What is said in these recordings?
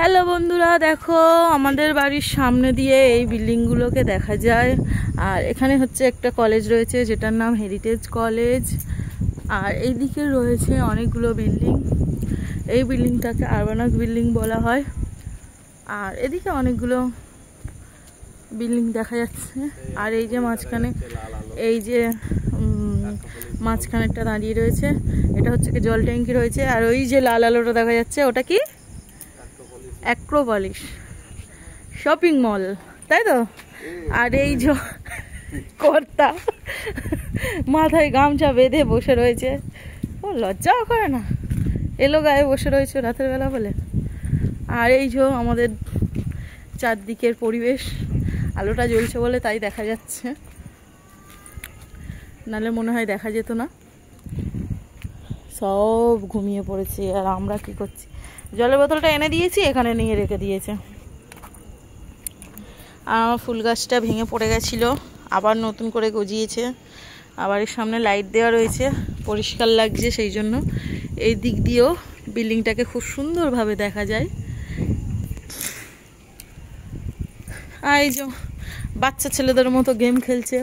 Hello বন্ধুরা, দেখো আমাদের বাড়ির সামনে দিয়ে এই বিল্ডিংগুলোকে দেখা যায়। আর এখানে হচ্ছে একটা কলেজ রয়েছে যেটার নাম হেরিটেজ কলেজ। আর এই দিকে রয়েছে অনেকগুলো বিল্ডিং। এই বিল্ডিংটাকে আরবানাস বিল্ডিং বলা হয়। আর এদিকে অনেকগুলো বিল্ডিং দেখা যাচ্ছে। আর এই যে মাঝখানে মাঝখানেরটা দাঁড়িয়ে রয়েছে, এটা হচ্ছে কি জল ট্যাঙ্কি রয়েছে। আর ওই যে লাল আলোটা দেখা যাচ্ছে ওটা কি অ্যাক্রোপলিস শপিং মল, তাই তো। আর এই যে কর্তা মাথায় গামছা বেঁধে বসে রয়েছে, ও লজ্জাও করে না, এলো গায়ে বসে রয়েছে রাতের বেলা বলে। আর এই যে আমাদের চারদিকের পরিবেশ, আলোটা জ্বলছে বলে তাই দেখা যাচ্ছে, নাহলে মনে হয় দেখা যেত না। সব ঘুমিয়ে পড়েছে আর আমরা কি করছি, জলের বোতলটা এনে দিয়েছি, এখানে নিয়ে রেখে দিয়েছে। আর আমার ফুল গাছটা ভেঙে পড়ে গেছিলো, আবার নতুন করে গজিয়েছে। আবার এর সামনে লাইট দেওয়া রয়েছে, পরিষ্কার লাগছে সেই জন্য। এই দিক দিয়েও বিল্ডিংটাকে খুব সুন্দরভাবে দেখা যায়। আর এই যে বাচ্চা ছেলেদের মতো গেম খেলছে,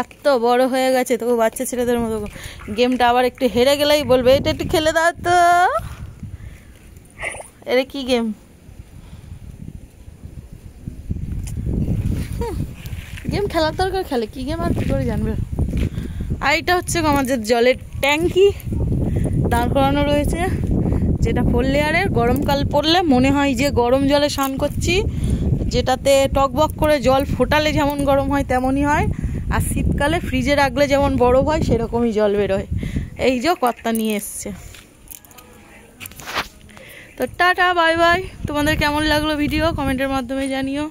এত বড় হয়ে গেছে তবু বাচ্চা ছেলেদের মতো গেমটা। আবার একটু হেরে গেলেই বলবে এটা একটু খেলে দাও তো। এটা কি গেম? গেম খেলার দরকার, খেলে কি গেম আর কি করে জানবে। আর এটা হচ্ছে আমাদের জলের ট্যাঙ্কি দাঁড় করানো রয়েছে, যেটা 4 লেয়ারের। গরমকাল পড়লে মনে হয় যে গরম জলে স্নান করছি, যেটাতে টকবক করে জল ফোটালে যেমন গরম হয় তেমনই হয়। আর শীতকালে ফ্রিজে রাখলে যেমন বরফ হয় সেরকমই জল বেরোয়। এই যে কর্তা নিয়ে এসছে। তো টাটা বাই বাই। তোমাদের কেমন লাগলো ভিডিও কমেন্টের মাধ্যমে জানিও।